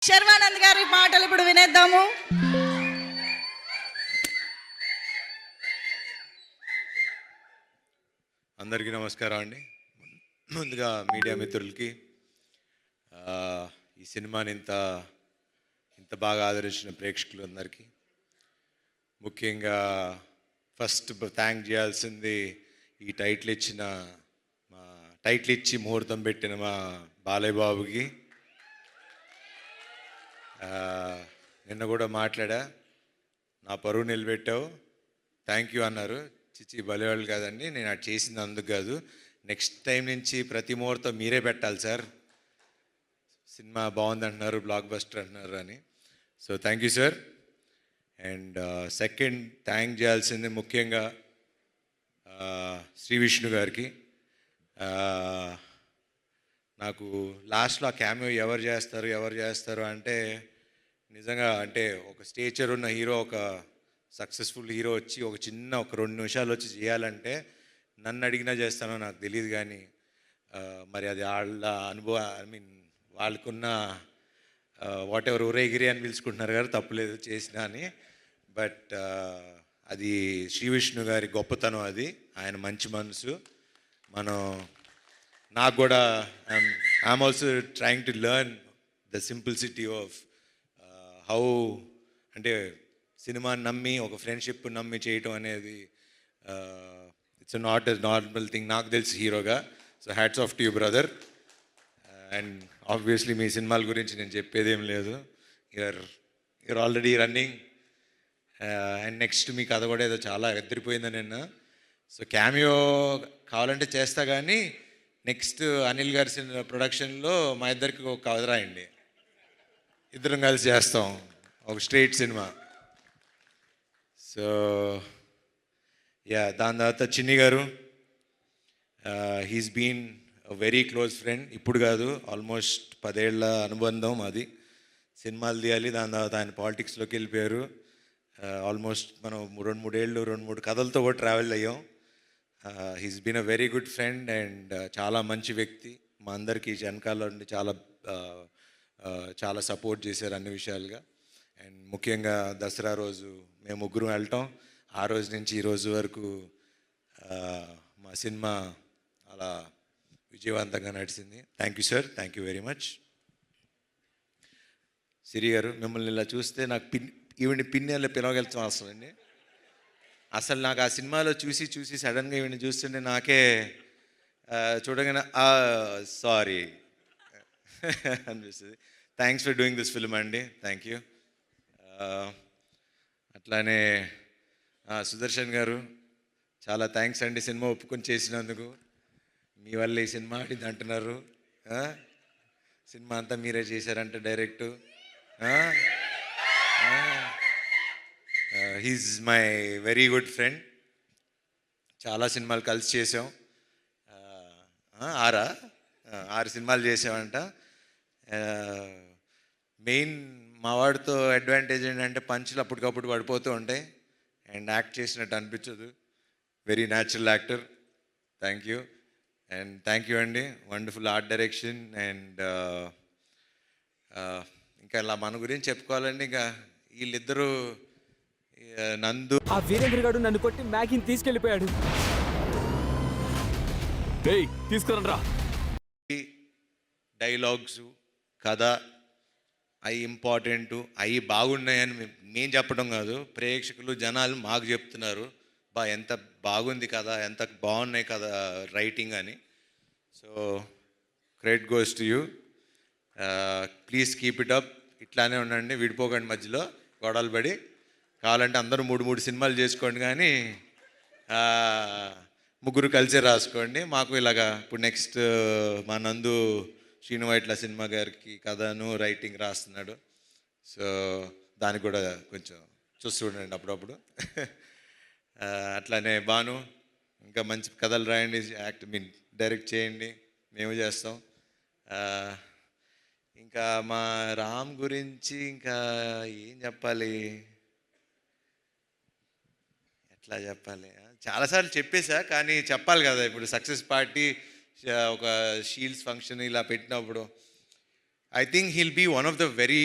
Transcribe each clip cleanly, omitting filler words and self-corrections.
శర్వానంద్ గారి మాటలు ఇప్పుడు వినేద్దాము. అందరికీ నమస్కారం అండి. ముందుగా మీడియా మిత్రులకి ఈ సినిమాని ఇంత బాగా ఆదరించిన ప్రేక్షకులందరికీ ముఖ్యంగా ఫస్ట్ థ్యాంక్ చేయాల్సింది ఈ టైటిల్ ఇచ్చి ముహూర్తం పెట్టిన మా బాలయ్య బాబుకి. నిన్న కూడా మాట్లాడా, నా పరువు నిలబెట్టావు, థ్యాంక్ యూ అన్నారు. చిచ్చి బలేవాళ్ళు కాదండి, నేను అది చేసింది అందుకు కాదు, నెక్స్ట్ టైం నుంచి ప్రతి ముహూర్తం మీరే పెట్టాలి సార్, సినిమా బాగుంది అంటున్నారు, బ్లాక్ బస్టర్ అంటున్నారు అని. So thank you sir. And second thank చేయాల్సింది ముఖ్యంగా శ్రీ విష్ణు గారికి. నాకు లాస్ట్లో ఆ క్యామియో ఎవరు చేస్తారు అంటే నిజంగా అంటే ఒక స్టేచర్ ఉన్న హీరో, ఒక సక్సెస్ఫుల్ హీరో వచ్చి ఒక 2 నిమిషాలు వచ్చి చేయాలంటే నన్ను అడిగినా చేస్తానో నాకు తెలియదు. కానీ మరి అది వాళ్ళ అనుభవం, వాళ్ళకున్న వాట్ ఎవర్ ఊరేగిరి అని పిలుచుకుంటున్నారు కదా, తప్పులేదు చేసినా అని. బట్ అది శ్రీ విష్ణు గారి గొప్పతనం, అది ఆయన మంచి మనసు. నాకు కూడా I'm also trying to learn the simplicity of how, అంటే సినిమాని నమ్మి, ఒక ఫ్రెండ్షిప్ నమ్మి చేయటం అనేది it's not a normal thing నాకు తెలిసి హీరోగా. So hats off to you brother. And obviously మీ సినిమాల గురించి నేను చెప్పేదేం లేదు, you're already running. And next మీ కథ కూడా ఏదో చాలా ఎదిరిపోయిందని నిన్న. సో క్యామియో కావాలంటే చేస్తా, కానీ నెక్స్ట్ అనిల్ గారి ప్రొడక్షన్లో మా ఇద్దరికి ఒక కథ రాయండి, ఇద్దరం కలిసి చేస్తాం ఒక స్ట్రైట్ సినిమా. సో దాని తర్వాత చిన్ని గారు, he's been very close friend, ఇప్పుడు కాదు ఆల్మోస్ట్ 10 ఏళ్ల అనుబంధం అది. సినిమాలు తీయాలి, దాని తర్వాత ఆయన పాలిటిక్స్లోకి వెళ్ళిపోయారు. ఆల్మోస్ట్ మనం 2-3 ఏళ్ళు 2-3 కథలతో కూడా ట్రావెల్ అయ్యాం. He's been a very good friend and చాలా మంచి వ్యక్తి. మా అందరికీ వెనకాల నుండి చాలా సపోర్ట్ చేశారు అన్ని విషయాలుగా. అండ్ ముఖ్యంగా దసరా రోజు మేము ముగ్గురం వెళ్ళటం, ఆ రోజు నుంచి ఈ రోజు వరకు మా సినిమా అలా విజయవంతంగా నడిచింది. Thank you sir, thank you very much. Siri గారు, మిమ్మల్ని ఇలా చూస్తే నాకు ఈవిని పిన్నెల్లో పిలవగలుగుతాం అసలండి. అసలు నాకు ఆ సినిమాలో చూసి సడన్గా ఈవిని చూస్తుంటే నాకే చూడగానే సారీ అనిపిస్తుంది. Thanks for doing this film అండి, థ్యాంక్ యూ. అట్లానే సుదర్శన్ గారు, చాలా థ్యాంక్స్ అండి సినిమా ఒప్పుకొని చేసినందుకు. మీ వల్ల ఈ సినిమా ఆడింది అంటున్నారు, సినిమా అంతా మీరే చేశారంట direct. He's my very good friend, చాలా సినిమాలు కలిసి చేసాం. 6 సినిమాలు చేసామంట. మెయిన్ మా వాడితో అడ్వాంటేజ్ ఏంటంటే పంచులు అప్పటికప్పుడు పడిపోతూ ఉంటాయి అండ్ యాక్ట్ చేసినట్టు అనిపించదు. Very natural actor, thank you. And thank you అండి, వండర్ఫుల్ ఆర్ట్ డైరెక్షన్. అండ్ ఇంకా ఇలా మన గురించి చెప్పుకోవాలండి, ఇంకా వీళ్ళిద్దరూ నందు, ఆ వీరేంద్ర గారు నన్ను కొట్టి మ్యాగీని తీసుకెళ్ళిపోయాడు. తీసుకురండ్రా. డైలాగ్స్, కథ అవి ఇంపార్టెంట్, అవి బాగున్నాయని మేము చెప్పడం కాదు, ప్రేక్షకులు జనాలు మాకు చెప్తున్నారు, ఎంత బాగుంది కదా, ఎంత బాగున్నాయి కదా రైటింగ్ అని. So credit goes to you. Please keep it up, ఇట్లానే ఉండండి, విడిపోకండి మధ్యలో గొడవలు పడి. కావాలంటే అందరూ 3 సినిమాలు చేసుకోండి, కానీ ముగ్గురు కలిసే రాసుకోండి. మాకు ఇలాగా ఇప్పుడు నెక్స్ట్ మా నందు శ్రీనువైట్ల సినిమా గారికి కథను రైటింగ్ రాస్తున్నాడు. సో దానికి కూడా కొంచెం చూస్తూ ఉండండి అప్పుడప్పుడు. అట్లానే భాను, ఇంకా మంచి కథలు రాయండి, డైరెక్ట్ చేయండి, మేము చేస్తాం. ఇంకా మా రామ్ గురించి ఇంకా ఏం చెప్పాలి, ఎట్లా చెప్పాలి, చాలాసార్లు చెప్పేశా, కానీ చెప్పాలి కదా. ఇప్పుడు సక్సెస్ పార్టీ ఒక షీల్డ్స్ ఫంక్షన్ ఇలా పెట్టినప్పుడు I think he'll be one of the very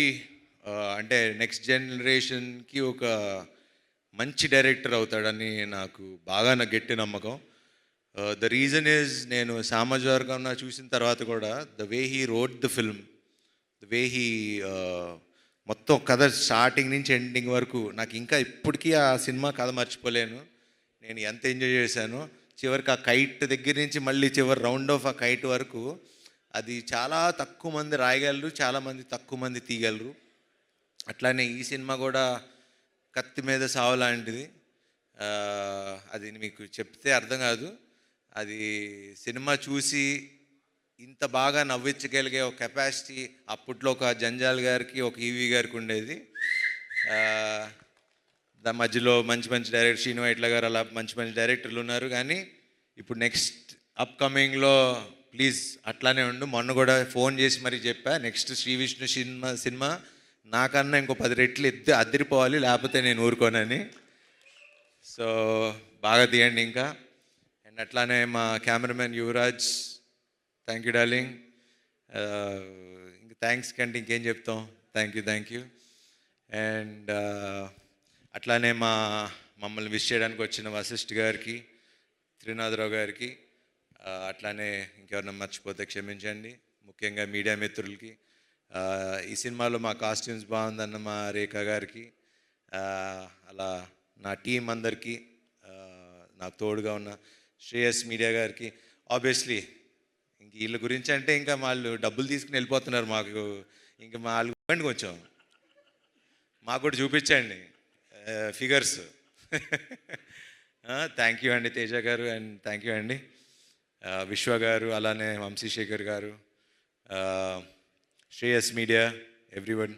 అంటే నెక్స్ట్ జనరేషన్కి ఒక మంచి డైరెక్టర్ అవుతాడని నాకు గట్టి నమ్మకం. ద రీజన్ ఈజ్ నేను సామాజిక వర్గం చూసిన తర్వాత కూడా the way he wrote the film, the way he మొత్తం కథ స్టార్టింగ్ నుంచి ఎండింగ్ వరకు నాకు ఇంకా ఇప్పటికీ ఆ సినిమా కథ మర్చిపోలేను. నేను ఎంత ఎంజాయ్ చేశానో. చివరికి ఆ కైట్ దగ్గర నుంచి మళ్ళీ చివరి రౌండ్ ఆఫ్ ఆ కైట్ వరకు అది చాలా తక్కువ మంది రాయగలరు, చాలామంది తక్కువ మంది తీయగలరు. అట్లానే ఈ సినిమా కూడా కత్తి మీద సావు లాంటిది. అది మీకు చెప్తే అర్థం కాదు. అది సినిమా చూసి ఇంత బాగా నవ్వించగలిగే ఒక కెపాసిటీ అప్పట్లో ఒక జంజాల్ గారికి, ఒక ఈవీ గారికి ఉండేది. దాని మధ్యలో మంచి మంచి డైరెక్టర్ శ్రీను వైట్ల గారు అలా మంచి మంచి డైరెక్టర్లు ఉన్నారు. కానీ ఇప్పుడు నెక్స్ట్ అప్కమింగ్లో ప్లీజ్ అట్లానే ఉండు. మొన్న కూడా ఫోన్ చేసి మరీ చెప్పా, నెక్స్ట్ శ్రీ విష్ణు సినిమా నాకన్నా ఇంకో 10 రెట్లు అదిరిపోవాలి, లేకపోతే నేను ఊరుకోనని. సో బాగా తీయండి ఇంకా. అండ్ అట్లానే మా cameraman Yuvraj, thank you darling. ఇంక థ్యాంక్స్ కంటే ఇంకేం చెప్తాం. Thank you. అండ్ అట్లానే మమ్మల్ని విష్ చేయడానికి వచ్చిన వశిష్ఠ్ గారికి, త్రినాథరావు గారికి, అట్లానే ఇంకెవరైనా మర్చిపోతే క్షమించండి. ముఖ్యంగా మీడియా మిత్రులకి, ఈ సినిమాలో మా కాస్ట్యూమ్స్ బాగుందన్న మా రేఖా గారికి, అలా నా టీం అందరికీ, నాకు తోడుగా ఉన్న శ్రేయస్ మీడియా గారికి. ఆబ్వియస్లీ ఇంక వీళ్ళ గురించి అంటే ఇంకా వాళ్ళు డబ్బులు తీసుకుని వెళ్ళిపోతున్నారు. మాకు ఇంకా వాళ్ళు కొంచెం మాకు కూడా చూపించండి ఫిగర్స్. థ్యాంక్ యూ అండి తేజ గారు, అండ్ థ్యాంక్ యూ అండి విశ్వ గారు, అలానే వంశీశేఖర్ గారు, శ్రేయస్ మీడియా, ఎవ్రీవన్.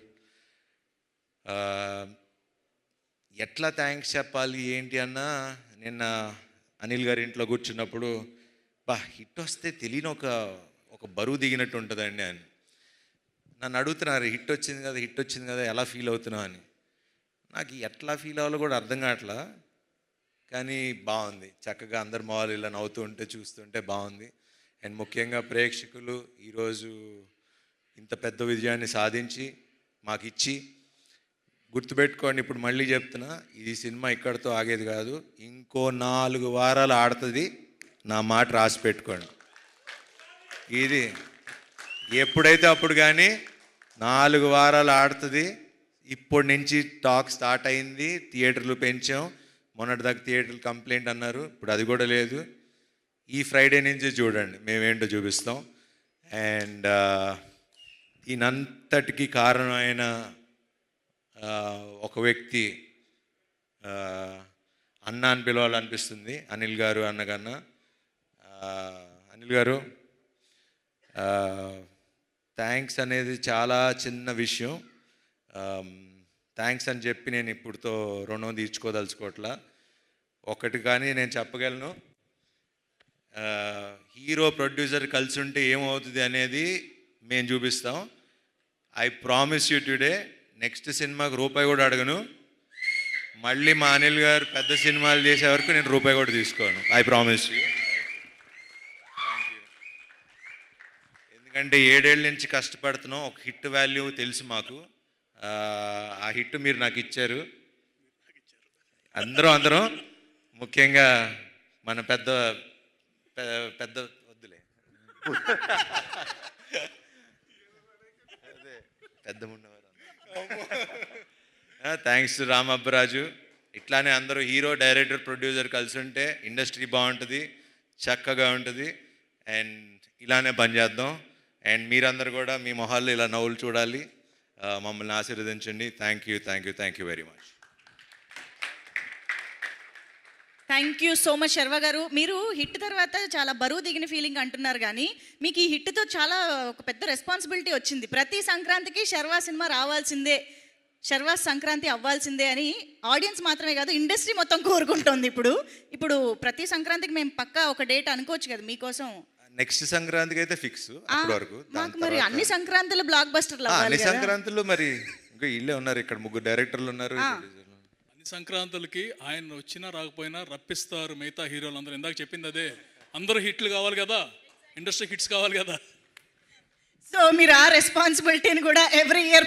ఎట్లా థ్యాంక్స్ చెప్పాలి ఏంటి అన్నా, నిన్న అనిల్ గారి ఇంట్లో కూర్చున్నప్పుడు హిట్ వస్తే తెలియని ఒక బరువు దిగినట్టు ఉంటుందండి అని నన్ను అడుగుతున్నారు. హిట్ వచ్చింది కదా ఎలా ఫీల్ అవుతున్నావు అని. నాకు ఎట్లా ఫీల్ అవ్వాలో కూడా అర్థం కావట్లా. కానీ బాగుంది, చక్కగా అందరు మొహాలు ఇలా నవ్వుతూ ఉంటే చూస్తుంటే బాగుంది. అండ్ ముఖ్యంగా ప్రేక్షకులు ఈరోజు ఇంత పెద్ద విజయాన్ని సాధించి మాకు ఇచ్చి, గుర్తుపెట్టుకోండి, ఇప్పుడు మళ్ళీ చెప్తున్నా, ఈ సినిమా ఇక్కడితో ఆగేది కాదు, ఇంకో 4 వారాలు ఆడుతుంది. నా మాట రాసి పెట్టుకోండి. ఇది ఎప్పుడైతే అప్పుడు కానీ 4 వారాలు ఆడుతుంది. ఇప్పటి నుంచి టాక్ స్టార్ట్ అయింది, థియేటర్లు పెంచాం. మొన్నటిదాకా థియేటర్లు కంప్లైంట్ అన్నారు, ఇప్పుడు అది కూడా లేదు. ఈ ఫ్రైడే నుంచి చూడండి మేమేంటో చూపిస్తాం. అండ్ ఈయనంతటికి కారణమైన ఒక వ్యక్తి అన్న అని పిలవాలనిపిస్తుంది, అనిల్ గారు అన్నకన్నా. అనిల్ గారు, థ్యాంక్స్ అనేది చాలా చిన్న విషయం. థ్యాంక్స్ అని చెప్పి నేను ఇప్పుడుతో రుణం తీర్చుకోదలుచుకోవట్లా. ఒకటి కానీ నేను చెప్పగలను, హీరో ప్రొడ్యూసర్ కలిసి ఉంటే ఏమవుతుంది అనేది మేము చూపిస్తాం. I promise you today, next సినిమాకి రూపాయి కూడా అడగను. మళ్ళీ మా అనిల్ గారు పెద్ద సినిమాలు చేసే వరకు నేను రూపాయి కూడా తీసుకోను. I promise you. ఎందుకంటే 7 ఏళ్ళ నుంచి కష్టపడుతున్నాం. ఒక హిట్ వాల్యూ తెలుసు మాకు. ఆ హిట్ మీరు నాకు ఇచ్చారు. అందరం ముఖ్యంగా మన పెద్ద వద్దులే అదే పెద్ద ఉన్నవారు. Thanks to Ram Abbaraju. ఇట్లానే అందరూ హీరో, డైరెక్టర్, ప్రొడ్యూసర్ కలిసి ఉంటే ఇండస్ట్రీ బాగుంటుంది, చక్కగా ఉంటుంది. అండ్ ఇలానే పనిచేద్దాం. అండ్ మీరందరూ కూడా మీ మొహాల్లో ఇలా నవ్వులు చూడాలి. మమ్మల్ని ఆశీర్వదించండి. Thank you very much. Thank you so much Sharva గారు. మీరు హిట్ తర్వాత చాలా బరువు దిగిన ఫీలింగ్ అంటున్నారు, కానీ మీకు ఈ హిట్తో చాలా ఒక పెద్ద రెస్పాన్సిబిలిటీ వచ్చింది. ప్రతి సంక్రాంతికి శర్వా సినిమా రావాల్సిందే, శర్వా సంక్రాంతి అవ్వాల్సిందే అని ఆడియన్స్ మాత్రమే కాదు, ఇండస్ట్రీ మొత్తం కోరుకుంటోంది. ఇప్పుడు ప్రతి సంక్రాంతికి మేము పక్కా ఒక డేట్ అనుకోవచ్చు కదా మీకోసం. నెక్స్ట్ సంక్రాంతికి అయితే ఫిక్స్. అప్పటి వరకు మాకు మరి అన్ని సంక్రాంతులు బ్లాక్ బస్టర్లు అన్ని సంక్రాంతులు మరి ఇంకా ఇల్లే ఉన్నారు, ఇక్కడ 3 డైరెక్టర్లు ఉన్నారు. అన్ని సంక్రాంతులకి ఆయన వచ్చినా రాకపోయినా రప్పిస్తారు మిగతా హీరోలు అందరూ. ఇందాక చెప్పింది అదే, అందరూ హిట్లు కావాలి కదా, ఇండస్ట్రీ హిట్స్ కావాలి కదా. సో మీరు ఆ రెస్పాన్సిబిలిటీని కూడా ఎవ్రీ ఇయర్